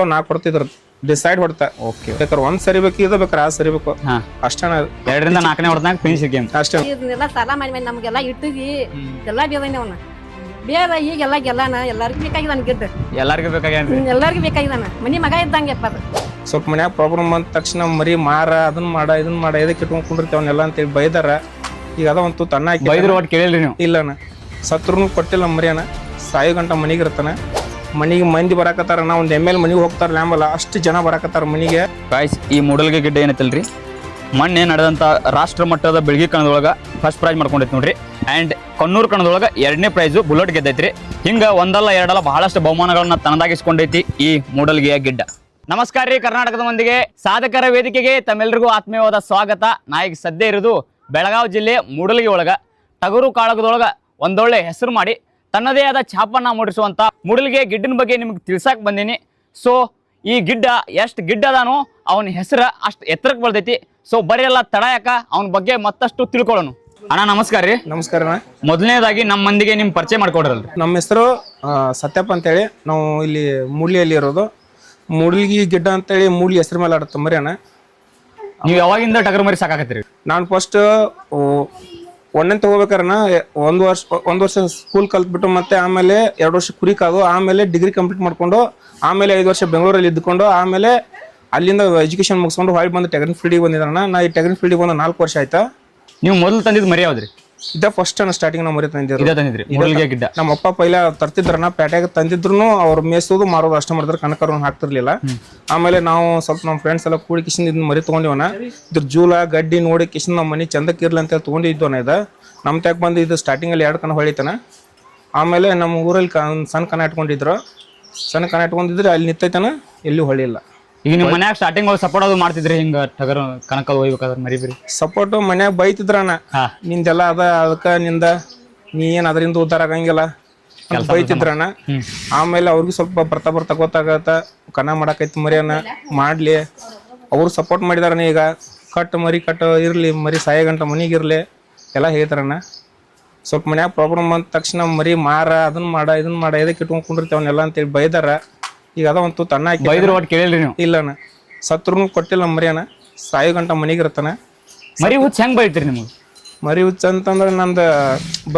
ನಾಲ್ಕು ಕೊಡ್ತಿದ್ರು ಡಿಸೈಡ್ ಹೊಡ್ತಾ ಬೇಕಾದ್ರೆ ಒಂದ್ ಸರಿಬೇಕು ಇದು ಬೇಕಾರೆ ಆ ಸರಿಬೇಕು ಅಷ್ಟೇ 2ರಿಂದ 4ನೇ ಹೊಡೆದಾಗ ಫಿನಿಶ್ ಗೇಮ್ ಅಷ್ಟೇ. ಇದನ್ನೆಲ್ಲ ಸಾಲ ಮಾಡಿ ನಮ್ಗೆಲ್ಲ ಇಟ್ಟಿದ್ವಿ ಎಲ್ಲ ಬೇದಾನೆ ಅವನ ಬೇರೆ ಈಗೆಲ್ಲ ಗೆಲ್ಲಾನ ಎಲ್ಲರಿಗೂ ಬೇಕಾಗಿದ್ದಾನ ಗೆದ್ದು ಎಲ್ಲರಿಗೂ ಬೇಕಾಗ್ಯಾನ್ರಿ. ಎಲ್ಲರಿಗೂ ಬೇಕಾಗಿದ್ದಾನ ಮನಿ ಮಗ ಇದ್ದಂಗೆಪ್ಪ ಅದು. ಸ್ವಲ್ಪ ಮನ್ಯಾಗ ಪ್ರಾಬ್ಲಮ್ ಬಂದ ತಕ್ಷಣ ಮರಿ ಮಾರ ಅದನ್ನ ಮಾಡ ಇದನ್ನ ಮಾಡ ಇದಕ್ಕೆ ಇಟ್ಕೊಂಡ್ ಕುಂಡಿರ್ತೇವನ್ನೆಲ್ಲ ಅಂತೇಳಿ ಬೈದಾರ. ಈಗ ಅದ ಒಂದು ತನ್ನ ಹಾಕಿ ಬೈದ್ರು ಒಟ್ಟು ಕೇಳಿಲ್ರಿ ನೀವು? ಇಲ್ಲಣ್ಣ, ಸತ್ರು ಕೊಟ್ಟಿಲ್ಲ ಮರಿಯನ, ಸಾಯೋ ಗಂಟ ಮನಿಗೆ ಇರ್ತಾನ. ಮನಿಗೆ ಮಂದಿ ಬರಾಕತ್ತಾರ, ನಾ ಒಂದು ML ಮನಿಗೆ ಹೋಗ್ತಾರ ಲ್ಯಾಂಬಲ್ಲ ಅಷ್ಟು ಜನ ಬರಾಕತ್ತಾರ ಮನಿಗೆ. ಗಾಯ್ಸ್, ಈ ಮೂಡಲ್ಗಿ ಗಿಡ್ಡ ಏನೈತಲ್ರಿ, ಮೊನ್ನೆ ನಡೆದಂತ ರಾಷ್ಟ್ರ ಮಟ್ಟದ ಬೆಳಗಿ ಕಣದೊಳಗ ಫಸ್ಟ್ ಪ್ರೈಸ್ ಮಾಡ್ಕೊಂಡೈತಿ ನೋಡ್ರಿ. ಅಂಡ್ ಕೊನ್ನೂರು ಕಣದೊಳಗ 2ನೇ ಪ್ರೈಸು ಬುಲೆಟ್ ಗೆದ್ದೈತ್ರಿ. ಹಿಂಗ ಒಂದಲ್ಲ ಎರಡಲ್ಲ ಬಹಳಷ್ಟು ಬಹುಮಾನಗಳನ್ನ ತನ್ನದಾಗಿಸ್ಕೊಂಡೈತಿ ಈ ಮೂಡಲ್ಗಿಯ ಗಿಡ್ಡ. ನಮಸ್ಕಾರ ರೀ ಕರ್ನಾಟಕದ ಮಂದಿಗೆ, ಸಾಧಕರ ವೇದಿಕೆಗೆ ತಮ್ಮೆಲ್ಲರಿಗೂ ಆತ್ಮೀಯವಾದ ಸ್ವಾಗತ. ನಾ ಈಗ ಸದ್ಯ ಇರೋದು ಬೆಳಗಾವಿ ಜಿಲ್ಲೆ ಮೂಡಲ್ಗಿ ಒಳಗ ಟಗರು ಕಾಳಗದೊಳಗ ಒಂದೊಳ್ಳೆ ಹೆಸರು ಮಾಡಿ ತನ್ನದೇ ಆದ ಛಾಪನ್ನ ಮೂಡಿಸುವಂತ ಮೂಡಲ್ಗಿ ಗಿಡ್ಡನ ಬಗ್ಗೆ ನಿಮ್ಗೆ ತಿಳ್ಸಾಕ್ ಬಂದೀನಿ. ಸೊ ಈ ಗಿಡ್ಡ ಎಷ್ಟು ಗಿಡ್ಡ ಅದಾನೋ ಅವನ ಹೆಸರು ಅಷ್ಟು ಎತ್ತರಕ್ಕೆ ಬೆಳ್ದೈತಿ. ಸೊ ಬರೀ ಎಲ್ಲ ತಡ ಯಾಕ ಅವನ ಬಗ್ಗೆ ಮತ್ತಷ್ಟು ತಿಳ್ಕೊಳ್ಳೋಣ. ಅಣ್ಣ ನಮಸ್ಕಾರ ರೀ. ನಮಸ್ಕಾರ. ಮೊದಲನೇದಾಗಿ ನಮ್ಮ ಮಂದಿಗೆ ನಿಮ್ ಪರಿಚಯ ಮಾಡ್ಕೊಡ್ರಲ್ರಿ. ನಮ್ಮ ಹೆಸರು ಸತ್ಯಪ್ಪ ಅಂತೇಳಿ, ನಾವು ಇಲ್ಲಿ ಮೂಡ್ಲಿಯಲ್ಲಿ ಇರೋದು. ಮೂಡ್ಲಿಗಿ ಗಿಡ್ಡ ಅಂತೇಳಿ ಮೂಡ್ಲಿ ಹೆಸರು ಮೇಲೆ ಆಡುತ್ತೆ ಮರಿ ಅಣ್ಣ. ನೀವು ಯಾವಾಗಿಂದ ಟಗರು ಮರಿ ಸಾಕಾಕತ್ತೀರಿ? ನಾನು ಫಸ್ಟ್ ಒಂದನೇ ತಗೋಬೇಕಾರನ ಒಂದು ವರ್ಷ ಸ್ಕೂಲ್ ಕಲ್ತ್ಬಿಟ್ಟು ಮತ್ತೆ ಆಮೇಲೆ 2 ವರ್ಷ ಕುರಿ ಕಾದು ಆಮೇಲೆ ಡಿಗ್ರಿ ಕಂಪ್ಲೀಟ್ ಮಾಡ್ಕೊಂಡು ಆಮೇಲೆ 5 ವರ್ಷ ಬೆಂಗಳೂರಲ್ಲಿ ಇದ್ಕೊಂಡು ಆಮೇಲೆ ಅಲ್ಲಿಂದ ಎಜುಕೇಶನ್ ಮುಗಿಸ್ಕೊಂಡು ಹೊಳ್ಳಿ ಬಂದು ಟೆಕ್ನಿಕ್ ಫೀಲ್ಡಿಗೆ ಬಂದಿದ್ದಾನ. ನಾ ಈ ಟೆಕ್ನಿಕ್ ಫೀಲ್ಡಿಗೆ ಬಂದು 4 ವರ್ಷ ಆಯ್ತಾ. ನೀವು ಮೊದಲು ತಂದಿದ್ದು ಮರಿ ಯಾವ್ದ್ರಿ? ಇದ ಫಸ್ಟ್ ಸ್ಟಾರ್ಟಿಂಗ್ ನಾವು ಮರಿ ತಂದಿದ್ರಿ ಮೂಡಲ್ಗಿ ಗಿಡ್ಡ. ನಮ್ಮ ಅಪ್ಪ ಪೈಲ ತರ್ತಿದ್ರನ ಪೇಟೆಗೆ ತಂದಿದ್ರು ಅವ್ರು ಮೇಸೋದು ಮಾರೋದು ಅಷ್ಟೇ ಮಾಡಿದ್ರೆ ಕನಕರು ಹಾಕ್ತಿರ್ಲಿಲ್ಲ. ಆಮೇಲೆ ನಾವು ಸ್ವಲ್ಪ ನಮ್ಮ ಫ್ರೆಂಡ್ಸ್ ಎಲ್ಲ ಕೂಡಿ ಕಿಶನ್ ಇದನ್ನ ಮರಿ ತೊಗೊಂಡಿವನ. ಇದ್ರ ಜೂಲ ಗಡ್ಡಿ ನೋಡಿ ಕಿಶನ್ ನಮ್ಮ ಮನೆ ಚಂದಕ್ಕೆ ಇರ್ಲಿ ಅಂತ ತೊಗೊಂಡಿದ್ವನ. ಇದು ನಮ್ಮ ಟ್ಯಾಕ್ ಬಂದು ಇದು ಸ್ಟಾರ್ಟಿಂಗಲ್ಲಿ 2 ಕಣ ಹೊಳಿತಾನ. ಆಮೇಲೆ ನಮ್ಮ ಊರಲ್ಲಿ ಸಣ್ಣ ಕಣ ಇಟ್ಕೊಂಡಿದ್ರು. ಸಣ್ಣ ಕಣ ಇಟ್ಕೊಂಡಿದ್ರೆ ಅಲ್ಲಿ ನಿಂತೈತಾನ, ಎಲ್ಲಿ ಹೊಳಿಲ್ಲ. ಈಗ ನಿಮ್ಮ ಮನ್ಯಾಗ ಸ್ಟಾರ್ಟಿಂಗ್ ಸಪೋರ್ಟ್ ಅದು ಮಾಡ್ತಿದ್ರಿ ಹಿಂಗ ಟಗರು ಕನಕ ಹೋಗ್ಬೇಕಾದ್ರೆ ಮರಿ ಬರಿ ಸಪೋರ್ಟ್ ಮನ್ಯಾಗ ಬೈತಿದ್ರಣ್ಣ, ನಿಂದೆಲ್ಲ ಅದ ಅದಕ್ಕ ನಿಂದ ನೀ ಏನ್ ಅದರಿಂದ ಉದ್ದಾರ ಆಗಂಗಿಲ್ಲ ಬೈತಿದ್ರಣ್ಣ. ಆಮೇಲೆ ಅವ್ರಿಗೆ ಸ್ವಲ್ಪ ಬರ್ತಾ ಗೊತ್ತಾಗತ್ತ ಕನ ಮಾಡಕೈತಿ ಮರಿಯನ್ನ ಮಾಡ್ಲಿ. ಅವ್ರು ಸಪೋರ್ಟ್ ಮಾಡಿದಾರಣ್ಣ. ಈಗ ಕಟ್ ಮರಿ ಕಟ್ ಇರ್ಲಿ, ಮರಿ ಸಾಯ ಗಂಟ ಮನಿಗಿರ್ಲಿ ಎಲ್ಲ ಹೇಳ್ತಾರಣ್ಣ. ಸ್ವಲ್ಪ ಮನ್ಯಾಗ ಪ್ರಾಬ್ಲಮ್ ಬಂದ ತಕ್ಷಣ ಮರಿ ಮಾರ ಅದನ್ನ ಮಾಡ ಇದನ್ನ ಮಾಡ ಇದಕ್ಕೆ ಇಟ್ಕೊಂಡ್ ಕುಂಡಿರ್ತೇವನ್ನೆಲ್ಲ ಅಂತೇಳಿ ಬೈದಾರ. ಈಗ ಅದ ಒಂದು ತನ್ನ ಹಾಕಿ ಬೈದ್ರು ಒಟ್ಟು ಕೇಳಿಲ್ರಿ ನೀವು? ಇಲ್ಲಣ್ಣ, ಸತ್ರು ಕೊಟ್ಟಿಲ್ಲ ಮರಿಯನ, ಸಾಯೋ ಗಂಟ ಮನಿಗೆ ಇರ್ತಾನ. ಮರಿ ಹುಚ್ಚ ಹೆಂಗ್ ಬೈತೀರಿ ನಿಮ್ಗೆ? ಮರಿ ಹುಚ್ಚ ಅಂತಂದ್ರೆ ನಂದು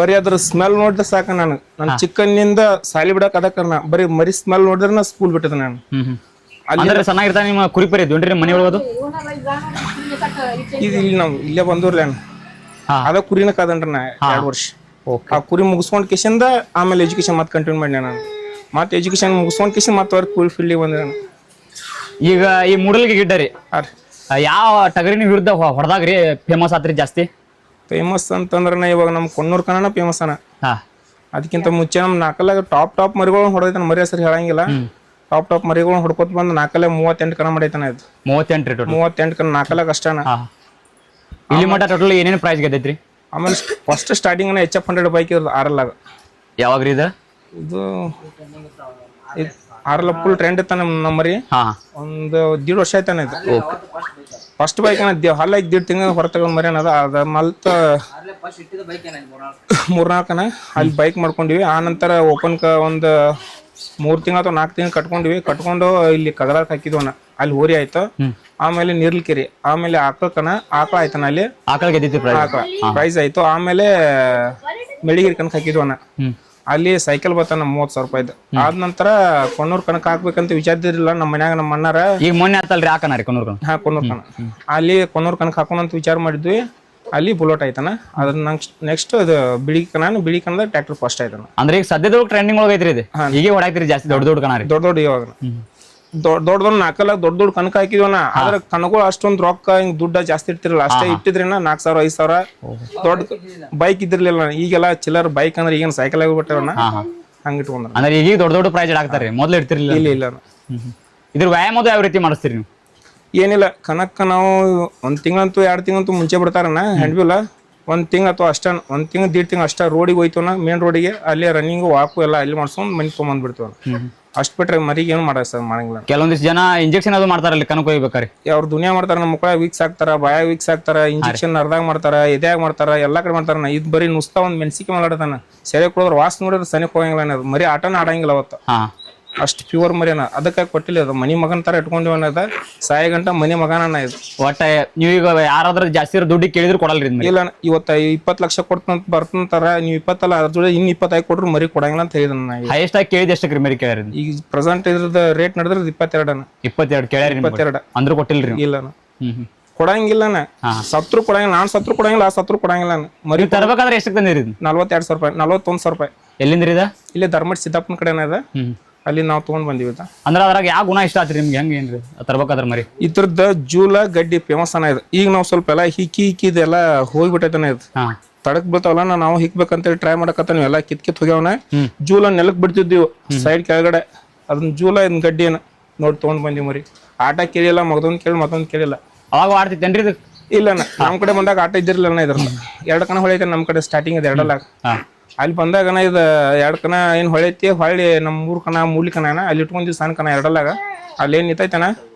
ಬರೀ ಅದ್ರ ಸ್ಮೆಲ್ ನೋಡಿದ್ರೆ ಸಾಕ. ನಾನು ಚಿಕ್ಕನ್ನಿಂದ ಸಾಲಿ ಬಿಡಕ್ ಅದಕ್ಕ ಬರೀ ಮರಿ ಸ್ಮೆಲ್ ನೋಡಿದ್ರೆ ನಾ ಸ್ಕೂಲ್ ಬಿಟ್ಟಿದ್ದೆ ನಾನು. ಅಲ್ಲಿ ಚೆನ್ನಾಗಿರ್ತಾನ ನಿಮ್ಮ ಕುರಿಪರಿ ಇದ್ವಿ ಮನೆ ಒಳಗೋದು. ಇದು ಇಲ್ಲಿ ನಾವು ಇಲ್ಲೇ ಬಂದೂರ್ಲಿ ಅಣ್ಣ, ಅದ ಕುರಿನ ಕಾದನ್ರಿ ನಾ 2 ವರ್ಷ. ಆ ಕುರಿ ಮುಗಿಸ್ಕೊಂಡ್ ಕಿಶಿಂದ ಆಮೇಲೆ ಎಜುಕೇಶನ್ ಮತ್ತೆ ಕಂಟಿನ್ಯೂ ಮಾಡಿ ನಾನು. ಮತ್ತೆ ಎಜುಕೇಶನ್ ಮುಗಿಸ್ಕೊಂಡ್ ಕಿಶನ್ ಮತ್ತೆ ಕೂಲ್ ಫೀಲ್ಡಿಗೆ ಬಂದೆ ನಾನು. ಈಗ ಈ ಮೂಡಲ್ಗಿ ಗಿಡ್ಡ ರೀ ಯಾವ ಟಗರಿನ ವಿರುದ್ಧ ಹೊಡೆದಾಗ್ರಿ ಫೇಮಸ್ ಆತ್ರಿ ಜಾಸ್ತಿ? ಫೇಮಸ್ ಅಂತಂದ್ರೆ ಇವಾಗ ನಮ್ ಕೊನ್ನೂರ್ ಕಣ ಫೇಮಸ್ ಅಣ್ಣ. ಅದಕ್ಕಿಂತ ಮುಂಚೆ ನಮ್ ನಾಲ್ಕಲ್ಲಾಗ ಟಾಪ್ ಮರಿಗಳನ್ನ ಹೊಡೆದೈತಾನ. ಮರಿ ಹೆಸರು ಹೇಳಂಗಿಲ್ಲ. ಟಾಪ್ ಮರಿಗಳನ್ನ ಹೊಡ್ಕೊತ ಬಂದು 4 38 ಕಣ ಮಾಡೈತಾನ. ಇದು 38 ಕಣ 4 ಅಷ್ಟಣ. ಇಲ್ಲಿ ಮಟ್ಟ ಟೋಟಲ್ ಏನೇನು ಪ್ರೈಸ್ ಗೆದ್ದೈತ್ರಿ? ಆಮೇಲೆ ಫಸ್ಟ್ ಸ್ಟಾರ್ಟಿಂಗ್ HF 100 ಬೈಕ್ ಇರೋದು ಆರಲ್ಲಾಗ. ಯಾವಾಗ್ರಿ ಇದು? ಇದು ಆರಲ್ಲ ಫುಲ್ ಟ್ರೆಂಡ್ ಇತ್ತಾನ ನಮ್ಮ ಮರಿ. ಒಂದು 1.5 ವರ್ಷ ಆಯ್ತಾನ ಇದು. ಫಸ್ಟ್ ಬೈಕ್ ಹಲ್ಲ 1.5 ತಿಂಗಳ ಹೊರ ತಗೊಂಡ್ ಮರಿ ಅನ್ನೋದು. ಅದ ಮಲ್ತ 3-4 ಅಲ್ಲಿ ಬೈಕ್ ಮಾಡ್ಕೊಂಡಿವಿ. ಆ ನಂತರ ಓಪನ್ ಒಂದು 3 ತಿಂಗಳ ಅಥವಾ 4 ತಿಂಗಳು ಕಟ್ಕೊಂಡು ಇಲ್ಲಿ ಕಗಲಾಕ್ ಹಾಕಿದ್ವನ. ಅಲ್ಲಿ ಹೋರಿ ಆಯ್ತು. ಆಮೇಲೆ ನೀರ್ಲಿಕೆರಿ, ಆಮೇಲೆ ಆಕಳ ಆಯ್ತಾನ. ಅಲ್ಲಿ ಆಕಳ ಗೆದ್ದಿತ್ತು ಪ್ರೈಸ್ ಆಯ್ತು. ಆಮೇಲೆ ಮೆಳಿಗಿರಿ ಕಣಕ್ ಹಾಕಿದ್ವನ. ಅಲ್ಲಿ ಸೈಕಲ್ ಬರ್ತಾನ 30,000 ರೂಪಾಯಿದು. ಆದ ನಂತರ ಕೊನ್ನೂರ್ ಕಣಕ್ ಹಾಕ್ಬೇಕಂತ ವಿಚಾರದಿರಲಿಲ್ಲ ನಮ್ಮ ಮನ್ಯಾಗ. ನಮ್ಮ ಅಣ್ಣಾರ ಈಗ ಮೊನ್ನೆ ಆತಲ್ರಿ ಹಾಕನ ರೀ ಕೊನ್ನೂರ್ ಕಣ. ಕೊನ್ನೂರ್ ಕಣ ಅಲ್ಲಿ ಕೊನ್ನೂರ್ ಕಣಕ್ ಹಾಕೋಣಂತ ವಿಚಾರ ಮಾಡಿದ್ವಿ. ಅಲ್ಲಿ ಬುಲೆಟ್ ಆಯ್ತಾನ. ಅದ್ರ ನೆಕ್ಸ್ಟ್ ಇದು ಬಿಳಿ ಕಣದ ಟ್ರ್ಯಾಕ್ಟರ್ ಫಸ್ಟ್ ಆಯ್ತಾನ. ಅಂದ್ರೆ ಈಗ ಸದ್ಯದ ಟ್ರೆಂಡಿಂಗ್ ಒಳಗ ಐತ್ರಿ ಇದು. ಈಗ ಹೊಡಾಯ್ತಿರಿ ಜಾಸ್ತಿ ದೊಡ್ಡ ಕಣ ರೀ. ದೊಡ್ಡ ಇವಾಗ ದೊಡ್ಡ 4 ದೊಡ್ಡ ಕಣಕ್ ಹಾಕಿದ್ವನ. ಆದ್ರೆ ಕಣಗಳು ಅಷ್ಟೊಂದ್ ರೊಕ್ಕ ಹಿಂಗ್ ದುಡ್ಡ ಜಾಸ್ತಿ ಇರ್ತಿರಲ್ಲ. ಅಷ್ಟೇ ಇಟ್ಟಿದ್ರೇನ 4,000 5,000 ದೊಡ್ಡ ಬೈಕ್ ಇದ್ದಿರ್ಲಿಲ್ಲ. ಈಗೆಲ್ಲ ಚಿಲ್ಲರ್ ಬೈಕ್ ಅಂದ್ರೆ ಈಗೇನ್ ಸೈಕಲ್ ಆಗಿಬಿಟ್ಟವನ ಹಂಗ ಇಟ್ಕೊಂಡ್ರ. ಅಂದ್ರೆ ಈಗ ದೊಡ್ಡ ಪ್ರೈಸ್ ಹಾಕ್ತಾರೆ, ಮೊದ್ಲು ಇಡ್ತಿರ್ಲಿಲ್ಲ. ಇಲ್ಲ ಇದ್ರ ವ್ಯಾಯಾಮದ ಯಾವ ರೀತಿ ಮಾಡಿಸ್ತೀರಿ ನೀವು? ಏನಿಲ್ಲ, ಕನಕ್ಕ ನಾವು 1 ತಿಂಗಳಂತೂ 2 ತಿಂಗಳಂತೂ ಮುಂಚೆ ಬಿಡ್ತಾರಣ್ಣ ಹ್ಯಾಂಡ್ವಿಲ್. 1 ತಿಂಗಳು ಅಥವಾ ಅಷ್ಟ 1 ತಿಂಗಳು 1.5 ತಿಂಗಳು ಅಷ್ಟ ರೋಡಿಗೆ ಹೋಯ್ತವನ, ಮೇನ್ ರೋಡಿಗೆ. ಅಲ್ಲಿ ರನ್ನಿಂಗ್ ವಾಕು ಎಲ್ಲ ಅಲ್ಲಿ ಮಾಡ್ಸ್ಕೊಂಡ್ ಮನೆ ತೊಗೊಂಡ್ ಬಿಡ್ತೀವ. ಅಷ್ಟ್ ಬಿಟ್ರೆ ಮರಿಗೆ ಏನು ಮಾಡಂಗಿಲ್ಲ. ಕೆಲವೊಂದಿಷ್ಟು ಜನ ಇಂಜೆಕ್ಷನ್ ಅದು ಮಾಡ್ತಾರಲ್ಲಿ ಕನಕ ಹೋಗ್ಬೇಕಾರೆ. ಅವ್ರು ದುನಿಯಾ ಮಾಡ್ತಾರ. ನಮ್ಮ ಮಕ್ಕಳ ವೀಕ್ಸ್ ಹಾಕ್ತಾರ, ಬಾಯ ವೀಕ್ಸ್ ಹಾಕ್ತಾರ, ಇಂಜೆಕ್ಷನ್ ಅರ್ಧಾಗ ಮಾಡ್ತಾರ, ಎದ್ಯಾಗ ಮಾಡ್ತಾರ, ಎಲ್ಲಾ ಕಡೆ ಮಾಡ್ತಾರ. ಇದು ಬರೀ ನುಸ್ತಾ ಒಂದ್ ಮೆಣಸಿಕೆ ಮಾಡತಾನ. ಸೆರೆ ಕೊಡೋದ್ರ ವಾಸ್ ನೋಡಿದ್ರೆ ಸನಿಕ್ ಹೋಗಂಗಿಲ್ಲ. ಮರಿ ಆಟನ ಆಡಂಗಿಲ್ಲ ಅವತ್ತು. ಅಷ್ಟು ಪ್ಯೂರ್ ಮರಿ ಅಣ್ಣ. ಅದಕ್ಕೆ ಕೊಟ್ಟಿಲ್ಲ ಅದು ಮನಿ ಮಗನ ತರ ಇಟ್ಕೊಂಡಿವ ಅದ ಸಾಯಿ ಗಂಟ ಮನಿ ಮಗನ ಇದು. ಒಟ್ಟ ನೀವೀಗ ಯಾರಾದ್ರೂ ಜಾಸ್ತಿ ದುಡ್ಡು ಕೇಳಿದ್ರು ಕೊಡಲ್ರಿ ಇಲ್ಲ ಇವತ್ತ 20 ಲಕ್ಷ ಕೊಡ್ತಂತ ಬರ್ತಂತಾರ, ನೀವು 20 ಅಲ್ಲ ಅದ್ರ ಜೊತೆ ಇನ್ನು 25 ಕೊಟ್ರು ಮರಿ ಕೊಡಂಗಿಲ್ಲ ಅಂತ ಹೇಳಿದ ನಾನು. ಹೈಯೆಸ್ಟ್ ಆಗಿ ಕೇಳಿದ ಎಷ್ಟಕ್ಕೆ ಮರಿ ಕೇಳ್ಯಾರ? ಈಗ ಪ್ರೆಸೆಂಟ್ ಇದ್ರದ ರೇಟ್ ನಡೆದ್ರೆ 22 ಅಣ್ಣ. 22 ಕೇಳ್ಯಾರ? 22 ಅಂದ್ರೂ ಕೊಟ್ಟಿಲ್ರಿ? ಇಲ್ಲ ಕೊಡಂಗಿಲ್ಲನ. ಸತ್ರು ಕೊಡಂಗಿಲ್ಲ, ನಾನ್ ಸತ್ರು ಕೊಡಂಗಿಲ್ಲ, ಆ ಸತ್ರು ಕೊಡಂಗಿಲ್ಲ. ಮರಿ ತರಬೇಕಾದ್ರೆ ಎಷ್ಟಕ್ಕೆ ತಂದಿರಿ? 42,000 ರೂಪಾಯಿ, 41,000 ರೂಪಾಯಿ. ಎಲ್ಲಿಂದ್ರಿ ಇದ? ಇಲ್ಲಿ ಧರ್ಮಟ್ ಸಿದ್ದಪ್ಪನ ಕಡೆನ ಅದ, ಅಲ್ಲಿ ನಾವು ತಗೊಂಡ್ ಬಂದಿವಿ. ಅಂದ್ರೆ ಅದ್ರಾಗ ಯಾವ ಗುಣ ಇಷ್ಟ ಆತ್ರಿ ನಿಮ್ಗೆ? ಹೆಂಗ ಏನ್ರಿ ತರ್ಬೇಕಾದ್ರ ಮರಿ? ಇದ್ರದ್ದು ಜೂಲ ಗಡ್ಡಿ ಫೇಮಸ್ ಅನ್ನ ಇದು. ಈಗ ನಾವು ಸ್ವಲ್ಪ ಎಲ್ಲ ಹಿಕ್ಕಿದೆಲ್ಲ ಹೋಗ್ಬಿಟ್ಟೈತನ ಇದು. ತಡಕ್ ಬೀಳ್ತಾವಲ್ಲ, ನಾವು ಹಿಕ್ಬೇಕಂತೇಳಿ ಟ್ರೈ ಮಾಡಕತ್ತ ನೀವೆಲ್ಲ ಕಿತ್ ಹೋಗ್ಯಾವನ. ಜೂಲ ನೆಲಕ್ ಬಿಡ್ತಿದ್ದೀವಿ ಸೈಡ್ ಕೆಳಗಡೆ, ಅದನ್ನ ಜೂಲ ಇದನ್ನ ಗಡ್ಡಿನ ನೋಡಿ ತಗೊಂಡ್ ಬಂದಿವಿ ಮರಿ. ಆಟ ಕೇಳಿಲ್ಲ, ಮಗದೊಂದ್ ಕೇಳಿ ಮತ್ತೊಂದ್ ಕೇಳಿಲ್ಲ. ಅವಾಗ ಆಡ್ತಿತ್ತೇನ್ರಿ ಇದು? ಇಲ್ಲ ನಮ್ ಕಡೆ ಬಂದಾಗ ಆಟ ಇದ್ದಿರ್ಲಿಲ್ಲ ಇದ್ರ 2 ಕಣ ಹೊಳೈತೆ ನಮ್ ಕಡೆ ಸ್ಟಾರ್ಟಿಂಗ್ ಅದು 2 ಅಲ್ಲಿ ಬಂದಾಗನ ಇದು 2 ಕಣ ಏನ್ ಹೊಳೈತಿ, ಹೊಳ್ಳಿ ನಮ್ 3 ಕಣ ಮೂಲಿ ಕಣ ಅಲ್ಲಿ ಇಟ್ಕೊಂಡಿ ಸಣ್ಣ ಕಣ 2 ಅಲ್ಲಿ ಏನ್ ನಿಂತೈತನ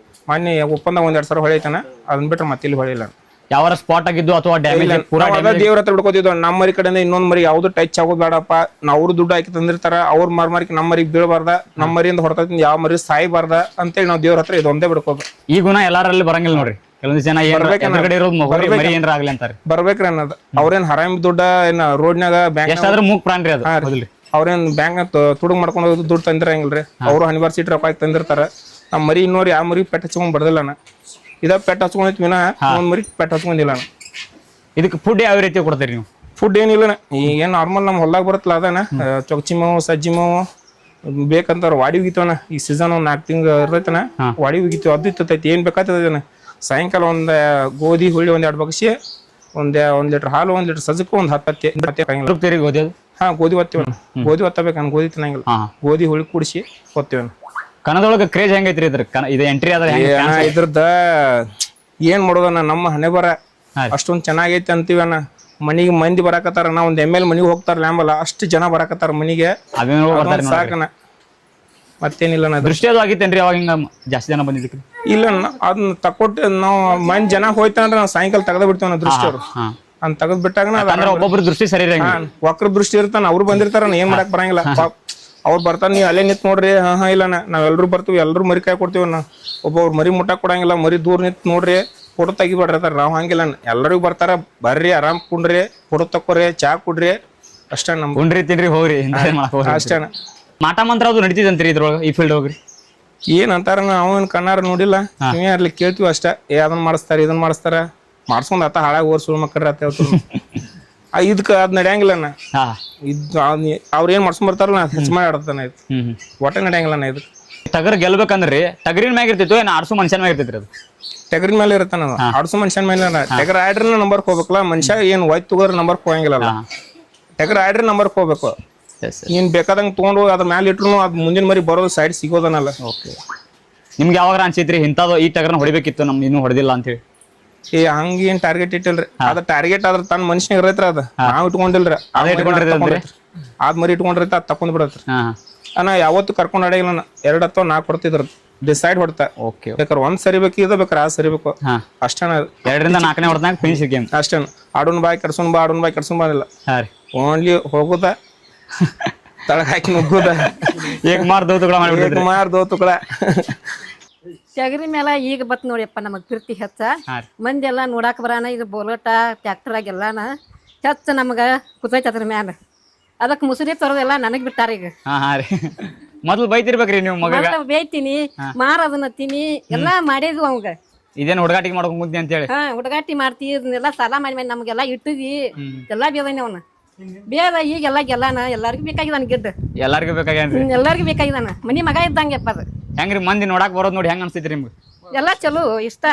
ಮೊನ್ನೆ ಒಪ್ಪಂದ 1-2 ಸಲ ಹೊಳೈತನ, ಅದನ್ನ ಬಿಟ್ರೆ ಮತ್ತೆ ಇಲ್ಲಿ ಹೊಳಿಲ್ಲ. ಯಾವ ಸ್ಪಾಟ್ ಆಗಿದ್ದು ಅಥವಾ ಡ್ಯಾಮೇಜ್? ದೇವ್ರ ಹತ್ರ ಬಿಡ್ಕೋತಿದ್ವು. ನಮ್ಮ ಮರಿ ಕಡೆಯಿಂದ ಇನ್ನೊಂದ್ ಮರಿ ಯಾವ್ದು ಟಚ್ ಆಗೋದು ಬೇಡಪ್ಪ, ಅವ್ರು ದುಡ್ಡು ಹಾಕಿ ತಂದಿರ್ತಾರ, ಅವ್ರ ಮಾರ್ಮಾರಿಕೆ ನಮ್ಮ ಮರಿಗೆ ಬೀಳ್ಬಾರ್ದ, ನಮ್ಮ ಮರಿಯಿಂದ ಹೊರತೈತಿ ಯಾವ ಮರಿ ಸಾಯ್ಬಾರ್ದ ಅಂತೇಳಿ ನಾವು ದೇವ್ರ ಹತ್ರ ಇದೊಂದೇ ಬಿಡ್ಕೋದು. ಈ ಗುಣ ಎಲ್ಲಾರಲ್ಲಿ ಬರಂಗಿಲ್ಲ ನೋಡ್ರಿ. ಕೆಲವೊಂದು ಜನ ಆಗ್ಲಿ ಅಂತಾರೆ. ಬರ್ಬೇಕ್ರಿ ಅನ್ನೋದು. ಅವ್ರೇನ್ ಹರಾಮಿ ದುಡ್ಡ ಏನ ರೋಡ್ನಾಗ ಬ್ಯಾಂಕ್ ಎಷ್ಟಾದ್ರೂ ಮೂಗ್ ಪ್ರಾಣ್ರಿ ಅದು. ಅವ್ರೇನ್ ಬ್ಯಾಂಕ್ ತುಡುಗ್ ಮಾಡ್ಕೊಂಡು ಹೋಗೋದು ದುಡ್ಡು ತಂದಿರಂಗಿಲ್ರಿ. ಅವ್ರು ಯೂನಿವರ್ಸಿಟಿ ರೊಕ್ಕ ತಂದಿರ್ತಾರ. ನಮ್ಮ ಮರಿ ಇನ್ನೋರು ಯಾವ ಮರಿ ಪೆಟ್ ಹಚ್ಕೊಂಡ್ ಬಡ್ದಿಲ್ಲಣ್ಣ. ಇದ ಪೆಟ್ ಹಚ್ಕೊಂಡೈತಿ ವಿನ ಒಂದ್ ಮರಿ ಪೆಟ್ ಹಚ್ಕೊಂಡಿಲ್ಲ. ಇದಕ್ಕೆ ಫುಡ್ ಯಾವ ರೀತಿ ಕೊಡ್ತೀರಿ ನೀವು? ಫುಡ್ ಏನಿಲ್ಲ, ಈಗ ಏನ್ ನಾರ್ಮಲ್ ನಮ್ ಹೊಲ್ದಾಗ ಬರುತ್ತಲ್ಲ ಅದನ್ನ ಚೊಕ್ಚಿ ಮಾವು ಸಜ್ಜಿ ಮಾವು ಬೇಕಂತಾರ. ವಾಡಿ ಉಗಿತವನ ಈ ಸೀಸನ್ 4 ತಿಂಗಳು ಇರ್ತೈತನ, ವಾಡಿ ಉಗಿತೀವಿ. ಅದು ಇರ್ತೈತಿ ಏನ್ ಬೇಕಾಗ್ತದ. ಸಾಯಂಕಾಲ ಒಂದ್ ಗೋಧಿ ಹುಳಿ 1-2 ಬಗ್ಸಿ, 1 ಲೀಟರ್ ಹಾಲು, 1 ಲೀಟರ್ ಸಜ್ಜಕ್ಕೆ 10 ಹತ್ತಿ ಗೋಧಿ. ಹಾ ಗೋಧಿ ಒತ್ತೀವನ. ಗೋಧಿ ಒತ್ತಬೇಕನ್, ಗೋಧಿ ತಿನ್ನಂಗಿಲ್ಲ. ಗೋಧಿ ಹುಳಿ ಕುಡಿಸಿ ಒತ್ತೀವನ. ಕನ್ನಡದೊಳಗ ಕ್ರೇಜ್ ಹೆಂಗೈತ್ರಿ ಇದ್ರ? ಇದು ಎಂಟ್ರಿ ಆದ್ರೆ ಇದ್ರದ್ದ ಏನ್ ಮಾಡೋದನ್ನ, ನಮ್ಮ ಹಣೆ ಬರ ಅಷ್ಟೊಂದ್ ಚೆನ್ನಾಗೈತಿ ಅಂತೀವನ. ಮನಿಗೆ ಮಂದಿ ಬರಾಕತ್ತಾರ, ನಾ ಒಂದ್ ML ಮನಿಗೆ ಹೋಗ್ತಾರ ಲ್ಯಾಂಬಲ್ಲ, ಅಷ್ಟು ಜನ ಬರಾಕತ್ತಾರ ಮನಿಗೆ, ಸಾಕನ. ಮತ್ತೇನಿಲ್ಲ. ದೃಷ್ಟಿ ಅದು ಆಗಿತ್ತೇನ್ರಿ ಅವಾಗ ಹಿಂಗ ಜಾಸ್ತಿ ಜನ ಬಂದಿದ್ದಕ್ಕೆ? ಇಲ್ಲ ಅದನ್ನ ತಕೊಟ್ಟು ನಾವು ಮಂದಿ ಜನ ಹೋಯ್ತಂದ್ರೆ ನಾವು ಸಾಯಂಕಾಲ ತೆಗೆದ ಬಿಡ್ತೇವ ದೃಷ್ಟಿ. ಅವ್ರು ಅದ್ ತೆಗೆದ್ ಬಿಟ್ಟಾಗ ಒಬ್ಬೊಬ್ರು ದೃಷ್ಟಿ ಸರಿ ವಕ್ರ ದೃಷ್ಟಿ ಇರ್ತಾನ, ಅವ್ರು ಬಂದಿರ್ತಾರ, ಏನ್ ಮಾಡಕ್ ಬರಂಗಿಲ್ಲ. ಅವ್ರು ಬರ್ತಾರ, ನೀವ್ ಅಲ್ಲೇ ನಿಂತ್ ನೋಡ್ರಿ. ಇಲ್ಲ ನಾವೆಲ್ರು ಬರ್ತೀವಿ, ಎಲ್ರು ಮರಿ ಕಾಯಿ ಕೊಡ್ತೀವಿ. ಒಬ್ಬೊಬ್ರು ಮರಿ ಮುಟ್ಟಕ್ ಕೊಡಂಗಿಲ್ಲ, ಮರಿ ದೂರ ನಿಂತ್ ನೋಡ್ರಿ, ಫೋಟೋ ತೆಗಿಬಿಡ್ರತಾರ. ನಾವ್ ಹಂಗಿಲ್ಲ, ಎಲ್ಲರಿಗೂ ಬರ್ತಾರ, ಬರ್ರಿ ಆರಾಮ್ ಕುಂಡ್ರಿ, ಫೋಟೋ ತಕೋರಿ, ಚಾ ಕುಡ್ರಿ, ಅಷ್ಟೇ. ನಮ್ ಕುಂಡ್ರಿ ತಿನ್ರಿ ಹೋಗ್ರಿ ಅಷ್ಟೇ. ಮಾಟ ಮಂತ್ರ ಅದು ನಡೀತಿದಂತ್ರಿ ಇದ್ರೊಳಗ? ಈ ಫೀಲ್ಡ್ ಹೋಗ್ರಿ ಏನ್ ಅಂತಾರ, ನಾವು ಕಣ್ಣಾರ ನೋಡಿಲ್ಲ, ನೀವೇ ಅಲ್ಲಿ ಕೇಳ್ತೀವಿ ಅಷ್ಟ. ಅದನ್ನ ಮಾಡಿಸ್ತಾರ, ಇದನ್ನ ಮಾಡಿಸ್ತಾರ, ಮಾಡ್ಸ್ಕೊಂಡ್ ಆತ ಹಾಳಾಗಿ ಓರ್ ಸುಳ್ಳು ಮಕ್ಕಳ್ರಿ ಅಂತ ಹೇಳ್ತೀವಿ. ಇದಕ್ಕ ಅದ್ ನಡೆಯಂಗಿಲ್ಲ. ಅವ್ರ ಏನ್ ಮಾಡ್ಸ್ಕೊಂಡ್ ಬರ್ತಾರಲ್ಲ, ಹೆಚ್ಚು ಮಾಡಿ ಆಡ್ತಾನ. ಒಟ್ಟೆ ನಡೆಯಂಗಿಲ್ಲ. ಇದು ಟಗರ್ ಗೆಲ್ಬೇಕಂದ್ರಿ ಟಗರಿನ ಮ್ಯಾಗ ಇರ್ತಿತ್ತು ಏನ್ ಆಡ್ಸು ಮನುಷ್ಯನ ಮ್ಯಾಗ ಇರ್ತೈತ್ರಿ? ಅದು ಟಗರಿನ ಮೇಲೆ ಇರ್ತಾನ, ಆಡ್ಸು ಮನುಷ್ಯನ ಮೇಲೆ. ಟಗರ್ ಆಡ್ರಿ ನಂಬರ್ಕ್ ಹೋಗ್ಬೇಕಲ್ಲ, ಮನುಷ್ಯ ಏನ್ ಒಯ್ತು ತಗೋರಿ ನಂಬರ್ಕ್ ಹೋಗಂಗಿಲ್ಲ. ಟಗರ್ ಆಡ್ರಿ ನಂಬರ್ಕ್ ಹೋಗ್ಬೇಕು. ನೀನ್ ಬೇಕಾದಂಗ ತಗೊಂಡು ಅದ್ರ ಮ್ಯಾಲ ಇಟ್ರು ಅದ್ ಮುಂದಿನ ಮರಿ ಬರೋದು ಸೈಡ್ ಸಿಗೋದನಲ್ಲ. ನಿಮ್ಗೆ ಯಾವಾಗ ಅನ್ಸೈತ್ರಿ ಇಂಥದ್ದು ಈ ಟಗರ್ನ ಹೊಡಿಬೇಕಿತ್ತು, ನಮ್ಗೆ ಇನ್ನೂ ಹೊಡೆದಿಲ್ಲ ಅಂತ ಹೇಳಿ? ಹಂಗ ಏನ್ ಟಾರ್ಗೆಟ್ ಇಟ್ಟಿಲ್ರಿ. ಅದ ಟಾರ್ಗೆಟ್ ಆದ್ರ ತನ್ನ ಮನುಷ್ಯನ ಇರೈತ್ರ, ಅದ ನಾವ್ ಇಟ್ಕೊಂಡಿಲ್ರಿ. ಅದ್ ಮರಿ ಇಟ್ಕೊಂಡಿರೈತಿ, ಅದ್ ತಕೊಂಡ್ ಬಿಡತ್ರಿ. ನಾ ಯಾವತ್ತು ಕರ್ಕೊಂಡ್ ಅಡಿಗಿಲ್ಲ. 2 ಅಥವಾ 4 ಕೊಡ್ತಿದ್ರ ಡಿಸೈಡ್ ಹೊಡ್ತಾ. ಬೇಕಾರೆ 1 ಸರಿಬೇಕು, ಇದು ಬೇಕಾರೆ 2 ಸರಿಬೇಕು ಅಷ್ಟೇ. 2ರಿಂದ 4ನೇ ಹೊಡೆದಾಗ ಫಿನಿಶ್ ಗೇಮ್ ಅಷ್ಟೇ. ಆಡೋನ್ ಬಾಯ್ ಕೆಡ್ಸೋನ್ ಬಾ, ಆಡೋನ್ ಬಾಯ್ ಕೆಡ್ಸೋನ್ ಬಾನಿಲ್ಲ. ಓನ್ಲಿ ಹೋಗುದ, ತಳಗ ಹಾಕಿ ನುಗ್ಗುದ, ದೋತುಗಳ. ಟಗರಿ ಮೇಲ ಈಗ ಬತ್ ನೋಡಿಯಪ್ಪ ನಮಗ್ ಪ್ರೀತಿ ಹೆಚ್ಚ. ಮಂದಿ ಎಲ್ಲಾ ನೋಡಾಕ ಬರಾನ, ಇದು ಬೋಲೋಟ ಟ್ಯಾಕ್ಟರ್ ಎಲ್ಲಾನ ಹೆಚ್ಚ ನಮಗ ಕುತೈತಿ ಅದ್ರ ಮ್ಯಾಲ. ಅದಕ್ ಮುಸುರಿ ತರೋದೆಲ್ಲ ನನಗ್ ಬಿಟ್ಟಾರ ಈಗ. ಮೊದ್ಲು ಬೈತಿರ್ಬೇಕ್ರಿ ನೀವು ಮಗ? ಬೇಯ್ತೀನಿ, ಮಾರದನ್ನ ತಿನಿ ಎಲ್ಲಾ ಮಾಡಿದ್ವು ಅವಂಗ. ಇದೇನ್ ಹುಡುಗಾಟಿಗೆ ಮಾಡ್ಕೊಂಡ್ ಮುದ್ದೆ ಅಂತ ಹೇಳಿ? ಹುಡುಗಾಟಿ ಮಾಡ್ತೀವಿ, ಇದನ್ನೆಲ್ಲ ಸಾಲ ಮಾಡಿ ನಮ್ಗೆಲ್ಲಾ ಇಟ್ಟಿವಿ. ಎಲ್ಲಾ ಬೇದನೆ ಅವನ ಬೇದ. ಈಗೆಲ್ಲ ಗೆಲ್ಲಾನ ಎಲ್ಲಾರ್ಗು ಬೇಕಾಗಿದಾನ ಗಿಡ್ಡ. ಎಲ್ಲಾರ್ಗು ಬೇಕಾಗ್ಯಾನ್ರಿ? ಎಲ್ಲಾರ್ಗು ಬೇಕಾಗಿದಾನ. ಮನಿ ಮಗ ಇದ್ದಂಗೆಪ್ಪ ಅದು. ಹೆಂಗ್ರಿ ಮಂದಿ ನೋಡಾಕ್ ಬರೋದ್ ನೋಡಿ ಹೆಂಗ್ ಅನ್ಸ್ತೈತ್ರಿ ನಿಮ್ಗೆ? ಎಲ್ಲಾ ಚಲೋ, ಇಷ್ಟ,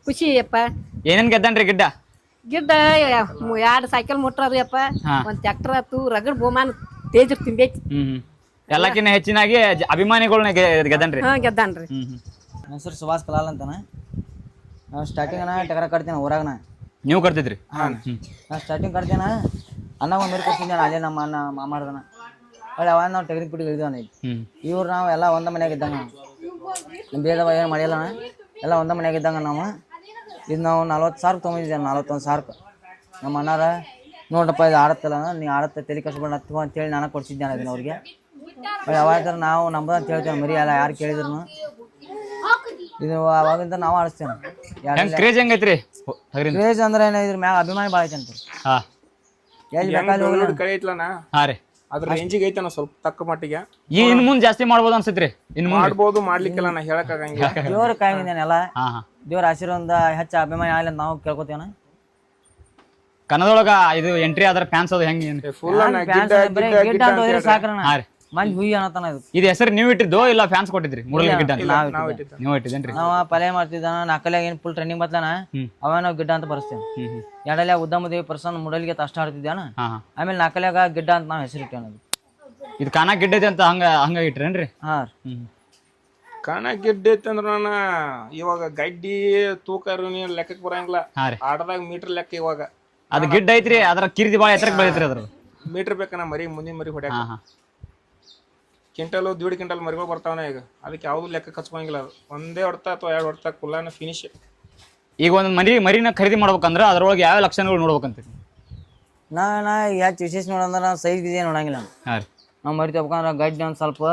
ಖುಷಿ ಅಪ್ಪ. ಏನೇನ್ ಗೆದ್ದಾನ್ರಿ ಗಿಡ್ಡ? 2 ಸೈಕಲ್ ಮೋಟ್ರ್ ಅದು ಯಪ್ಪ, 1 ಟ್ರ್ಯಾಕ್ಟರ್ ಆತು, ರಗಡ್ ಬಹುಮಾನ ತೇಜ್ ತಿಂಬೈತಿ. ಎಲ್ಲಕ್ಕಿಂತ ಹೆಚ್ಚಿನಾಗಿ ಅಭಿಮಾನಿಗಳನ್ನ ಗೆದ್ದಾನ್ರಿ? ಗೆದ್ದಾನ್ರಿ. ನನ್ನ ಹೆಸರು ಸುಭಾಷ್ ಕಲಾಲ್ ಅಂತಾನ. ನಾವು ಸ್ಟಾರ್ಟಿಂಗ್ ಟಗರ ಕಟ್ತೇನೆ ಊರಾಗನ. ನೀವು ಕಟ್ತಿದ್ರಿ? ನಾ ಸ್ಟಾರ್ಟಿಂಗ್ ಕಟ್ತೇನ, ಅನ್ನ ಒಂದು ಮರಿ ಕೊಡ್ತಿದ್ದೆ ಅಲ್ಲೇ ನಮ್ಮ ಅಣ್ಣ ಮಾಮಾರ್ದನ. ಒಳ್ಳೆ ಅವಾಗ ನಾವು ಟಗರಿ ಪಿಟ್ಟಿಗೆ ಇಳಿದವನ. ಇವ್ರು ನಾವು ಎಲ್ಲ ಒಂದ ಮನ್ಯಾಗ ಇದ್ದಂಗ, ನಮ್ಮ ಬೇದವ ಏನು ಮಾಡಿಲ್ಲ, ಎಲ್ಲ ಒಂದ ಮನ್ಯಾಗ ಇದ್ದಂಗ. ನಾವು ಇದು ನಾವು 40,000 ತೊಗೊಂಡಿದ್ದೆ, 41,000. ನಮ್ಮ ಅಣ್ಣಾರ ನೋಡ್ರಪ್ಪ ಇದು ಆಡತ್ತಲ್ಲ, ನೀ ಆಡತ್ತ ತಲೆ ಕಷ್ಟ ಅಂತೇಳಿ ನಾನು ಕೊಡ್ಸಿದ್ದೆ ಅದನ್ನ ಅವ್ರಿಗೆ. ಯಾವಾಗ ನಾವು ನಮ್ದು ಅಂತ ಹೇಳ್ತೇವೆ ಮರಿ ಎಲ್ಲ ಯಾರು ಕೇಳಿದ್ರು ಇದು ಅವಾಗಿಂದ ನಾವು ಆಡಿಸ್ತೇವೆ. ಹೆಂಗ್ ಕ್ರೇಜ್ ಹೆಂಗೈತ್ರಿ ಟಗರಿಂದ? ಕ್ರೇಜ್ ಅಂದ್ರೆ ಏನ ಇದ್ರ ಮ್ಯಾಗ ಅಭಿಮಾನಿ ಭಾಳ ಐತೆ ಅಂತಾರೆ. ಹಾ ಎಲ್ಲಿ ಬೇಕಾದ್ರೆ ಹೋಗಿ ಕಡೆ ಐತ್ಲನ ಹಾ ರೀ. ಅದ್ರ ರೇಂಜಿಗೆ ಐತನ ಸ್ವಲ್ಪ ತಕ್ಕ ಮಟ್ಟಿಗೆ ಇನ್ ಮುಂದ್ ಜಾಸ್ತಿ ಮಾಡ್ಬೋದು ಅನ್ಸತ್ರಿ. ಇನ್ ಮುಂದ್ ಮಾಡ್ಬೋದು, ಮಾಡ್ಲಿಕ್ಕೆಲ್ಲ ನಾ ಹೇಳಕ್ ಆಗಂಗಿಲ್ಲ. ದೇವ್ರ ಕಾಯಿಲ್ಲ ಹಾ ಹಾ. ದೇವ್ರ ಆಶೀರ್ವಾದ ಹೆಚ್ಚು ಅಭಿಮಾನಿ ಆಗಲಿ ಅಂತ ನಾವು ಕೇಳ್ಕೊತೇವನ. ಕನ್ನಡದೊಳಗ ಇದು ಎಂಟ್ರಿ ಆದ್ರ ಫ್ಯಾನ್ಸ್ ಅದು ಹೆಂಗ್ ಏನ್? ಫುಲ್ ಗಿಡ್ಡ ಅಂತ ಹೋದ್ರೆ ಸಾಕ್ರಣ ಹಾ ರೀ. ಮಂದಿ ಹುಯ್ಯಿ ಅನ್ನತಾನ ಇದು. ಇದು ಹೆಸರು ನೀವ್ ಇಟ್ಟಿದ್ದು ಇಲ್ಲ ಫ್ಯಾನ್ಸ್ ಕೊಟ್ಟಿದ್ರಿ? ಮೂರಲ್ಲಿ ಗಿಡ್ಡ ಅಂತ ನೀವ್ ಇಟ್ಟಿದ್ದೇನ್ರಿ? ನಾವ ಪಲ್ಯ ಮಾಡ್ತಿದ್ದಾನ ನಾಲ್ಕಲ್ಯಾಗ ಏನ್ ಫುಲ್ ಟ್ರೈನಿಂಗ್ ಬತ್ಲಾನ ಅವ ನಾವು ಗಿಡ್ಡ ಅಂತ ಬರ್ಸ್ತೇವೆ. ಎರಡಲ್ಯಾಗ ಉದ್ದಮದೇವಿ ಪರ್ಸನ್ ಮುಡಲ್ಗೆ ಅಷ್ಟ ಆಡ್ತಿದ್ದಾನ. ಆಮೇಲೆ ನಾಲ್ಕಲ್ಯಾಗ ಗಿಡ್ಡ ಅಂತ ನಾವ್ ಹೆಸರು ಇಟ್ಟೇವ. ಇದು ಕಾನ ಗಿಡ್ಡ ಐತಿ ಅಂತ ಹಂಗ ಇಟ್ರೇನ್ರಿ? ಹಾ ಕಾಣ ಗಿಡ್ಡ ಐತಿ ಅಂದ್ರ ನಾನು ಇವಾಗ ಗಡ್ಡಿ ತೂಕ ಲೆಕ್ಕಕ್ಕೆ ಬರಂಗಿಲ್ಲ. ಆಟದಾಗ ಮೀಟರ್ ಲೆಕ್ಕ. ಇವಾಗ ಅದು ಗಿಡ್ಡ ಐತ್ರಿ, ಅದ್ರ ಕಿರಿದಿ ಬಾಳ ಎತ್ತರಕ್ಕೆ ಬೆಳೈತ್ರಿ. ಅದ್ರ ಮೀಟರ್ ಬೇಕನ ಮರಿ ಮುಂದಿನ ಮರಿ ಹೊಡ್ಯಾಕ. ಕ್ವಿಂಟಲ್ 1.5 ಕ್ವಿಂಟಲ್ ಮರಿಗಳು ಬರ್ತಾವನ ಈಗ. ಅದಕ್ಕೆ ಯಾವ್ದು ಲೆಕ್ಕ ಹಚ್ಕೊಂಗಿಲ್ಲ. ಅದು ಒಂದೇ ಹೊಡ್ತಾ ಅಥವಾ 2 ಹೊಡ್ತಾ ಕುಲ್ಲಾನ ಫಿನಿಶ್. ಈಗ ಒಂದ್ ಮರಿನ ಖರೀದಿ ಮಾಡ್ಬೇಕಂದ್ರ ಅದ್ರೊಳಗೆ ಯಾವ ಲಕ್ಷಣಗಳು ನೋಡ್ಬೇಕಂತೀರಿ? ನಾ ಹೆಚ್ಚು ವಿಶೇಷ ನೋಡಂದ್ರೆ ಸೈಜ್ ಗಿಜ್ ನೋಡಂಗಿಲ್ಲ. ನಾವು ಮರಿ ತಗೋಬೇಕಂದ್ರೆ ಗಡ್ಡಿ ಒಂದು ಸ್ವಲ್ಪ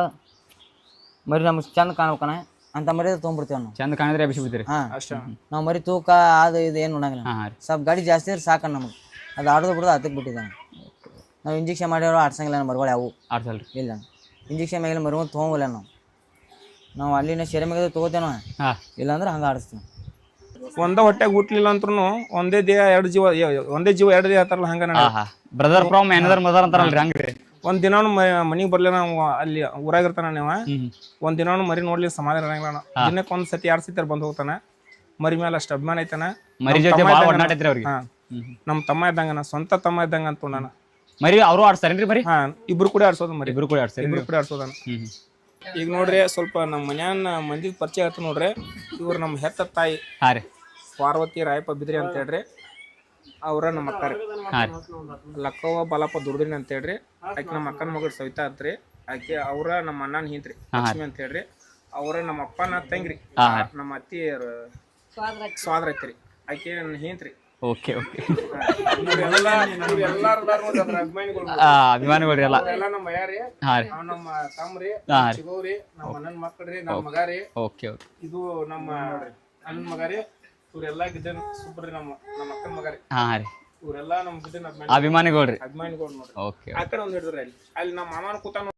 ಮರಿ ನಮ್ಗೆ ಚಂದ ಕಾಣ್ಬೇಕನ ಅಂತ ಮರಿ ತೊಗೊಂಡ್ಬಿಡ್ತೇವೆ ನಾವು. ಚಂದ ಕಾಣಿದ್ರೆ ಬಿಸಿ ಬಿಡ್ತೀರಿ? ಅಷ್ಟೇ. ನಾವು ಮರಿ ತೂಕ ಅದು ಇದು ಏನು ನೋಡಂಗಿಲ್ಲ. ಸ್ವಲ್ಪ ಗಾಡಿ ಜಾಸ್ತಿ ಇದ್ರೆ ಸಾಕಣ್ಣ ನಮಗೆ. ಅದು ಆಡೋದು ಬಿಡೋದು ಅದಕ್ಕೆ ಬಿಟ್ಟಿದ್ದಾನೆ. ನಾವು ಇಂಜೆಕ್ಷನ್ ಮಾಡಿರೋ ಆಡ್ಸಂಗಿಲ್ಲ ಮರಿಗಳು ಯಾವು ಆಡ್ಸಲ್ರಿ. ಇಲ್ಲ ಇಂಜೆಕ್ಷನ್ ಮ್ಯಾಗಿಲ್ಲ ಮರಿಗಳು ತೊಗೊಂಗಿಲ್ಲ ನಾವು ಅಲ್ಲಿನ ಸೆರೆ ಮ್ಯಾಗ ತೊಗೋತೇವ. ಇಲ್ಲಾಂದ್ರೆ ಹಂಗೆ ಆಡಿಸ್ತೀವಿ. ಒಂದ ಹೊಟ್ಟೆಗೆ ಹುಟ್ಲಿಲ್ಲ ಅಂತ್ರು ಒಂದೇ ದೇಹ 2 ಜೀವ, ಒಂದೇ ಜೀವ 2 ದೇಹ ಅಂತಾರಲ್ಲ ಹಂಗ. ಬ್ರದರ್ ಫ್ರಮ್ ಎನದರ್ ಮದರ್ ಅಂತಾರಲ್ರಿ ಹಂಗ್ರಿ. ಒಂದ್ ದಿನಾನು ಮನಿಗ್ ಬರ್ಲಿಲ್ಲ ಅಲ್ಲಿ ಊರಾಗಿರ್ತಾನ ನೀವ. ಒಂದ್ ದಿನಾನು ಮರಿ ನೋಡ್ಲಿ ಸಮಾಧಾನ ಇರಂಗಿಲ್ಲ. ದಿನಕ್ಕೆ 1 ಸತಿ 2 ಸತಿ ಬಂದ್ ಹೋಗ್ತಾನ. ಮರಿ ಮೇಲೆ ಅಷ್ಟು ಅಭಿಮಾನ ಐತಾನ. ಮರಿ ಜೊತೆ ಭಾಳ ಒಡನಾಟೈತ್ರಿ ಅವ್ರಿಗೆ. ನಮ್ ತಮ್ಮ ಇದ್ದಂಗ, ಸ್ವಂತ ತಮ್ಮ ಇದ್ದಂಗ ಅಂತ ನಾನು. ಮರಿ ಅವರು ಆಡ್ತಾರೇನ್ರಿ ಮರಿ? ಇಬ್ರು ಕೂಡ ಆಡ್ಸೋದು ಮರಿ. ಇಬ್ರು ಕೂಡ ಆಡ್ಸೋದನ. ಈಗ ನೋಡ್ರಿ ಸ್ವಲ್ಪ ನಮ್ಮ ಮನ್ಯಾನ ಮಂದಿ ಪರಿಚಯ ಆಯ್ತು ನೋಡ್ರಿ. ಇವ್ರು ನಮ್ಮ ಹೆತ್ತ ತಾಯಿ ಪಾರ್ವತಿ ರಾಯಪ್ಪ ಬಿದ್ರಿ ಅಂತ ಹೇಳ್ರಿ. ಅವ್ರ ನಮ್ಮ ಅಕ್ಕಾರಿ ಲಕ್ಕವ್ವ ಬಾಲಪ್ಪ ದುರ್ದಿನಿ ಅಂತ ಹೇಳ್ರಿ. ಆಕೆ ನಮ್ಮ ಅಕ್ಕನ ಮಗಳು ಸವಿತಾ ಅಂತ್ರಿ. ಆಕೆ ಅವ್ರ ನಮ್ಮ ಅಣ್ಣನ ಹಿಂತ್ರಿ ಲಕ್ಷ್ಮಿ ಅಂತ ಹೇಳ್ರಿ. ಅವ್ರ ನಮ್ಮ ಅಪ್ಪನ ತಂಗ್ರಿ. ನಮ್ಮ ಅತ್ತಿ ಸ್ವಾದ್ರ ಐತ್ರಿ. ಆಕೆ ನನ್ನ ಹಿಂತ್ರಿ. ಅಭಿಮಾನಿಗಳ್ರಿ ಎಲ್ಲ. ನಮ್ಮ ಮಯಾರಿ, ನಮ್ಮ ತಮ್ರಿ, ಚಿಗೋರಿ, ನಮ್ಮ ಅಣ್ಣನ ಮಕ್ಕಳ್ರಿ, ನಮ್ಮ ಮಗಾರಿ. ಇದು ನಮ್ಮ ಅಣ್ಣನ ಮಗಾರಿ. ಇವ್ರೆಲ್ಲಾ ಗಿಡ್ಡ ಸೂಪರ್ ರೀ. ನಮ್ಮ ಅಕ್ಕನ ಮಗಾರಿ. ಇವರೆಲ್ಲಾ ನಮ್ ಗಿಡ್ಡ ಅಭಿಮಾನಿಗಳ್ರಿ. ನೋಡ್ರಿ. ಆ ಕಡೆ ಒಂದ್ ಹಿಡಿದ್ರಿ ಅಲ್ಲಿ ನಮ್ಮ ಮಾಮನ ಕೂತಾನ.